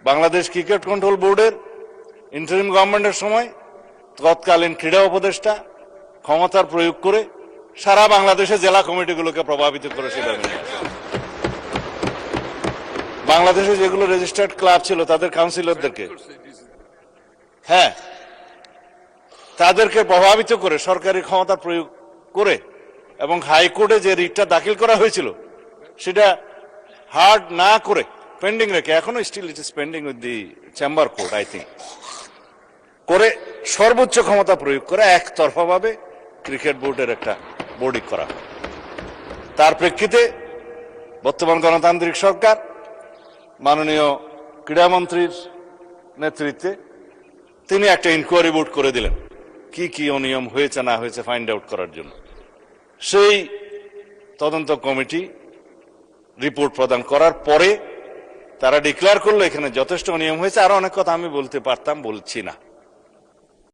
Bangladesh cricket control বোর্ডের interim গভর্নমেন্টের সময় তৎকালীন ক্রীড়া উপদেষ্টা ক্ষমতার প্রয়োগ করে সারা বাংলাদেশে জেলা কমিটিগুলোকে প্রভাবিত করে সিদ্ধান্ত নিয়ে আসে। বাংলাদেশে যেগুলো রেজিস্টার্ড ক্লাব ছিল তাদের কাউন্সিলরদেরকে তাদেরকে প্রভাবিত করে সরকারি ক্ষমতা প্রয়োগ করে এবং হাইকোর্টে যে রিটটা দাখিল করা হয়েছিল সেটা হার্ড না করে পেন্ডিং রেখে, এখনো still it is pending with the chamber court I think, করে সর্বোচ্চ ক্ষমতা প্রয়োগ করে একতরফা ভাবে ক্রিকেট বোর্ডের একটা বোর্ডিং করা হয়। তার প্রেক্ষিতে বর্তমান গণতান্ত্রিক সরকার মাননীয় ক্রীড়ামন্ত্রীর নেতৃত্বে তিনি একটা ইনকোয়ারি বোর্ড করে দিলেন কি কি অনিয়ম হয়েছে না হয়েছে ফাইন্ড আউট করার জন্য। সেই তদন্ত কমিটি রিপোর্ট প্রদান করার পরে তারা ডিক্লেয়ার করলো এখানে যথেষ্ট অনিয়ম হয়েছে। আরো অনেক কথা আমি বলতে পারতাম, বলছি না।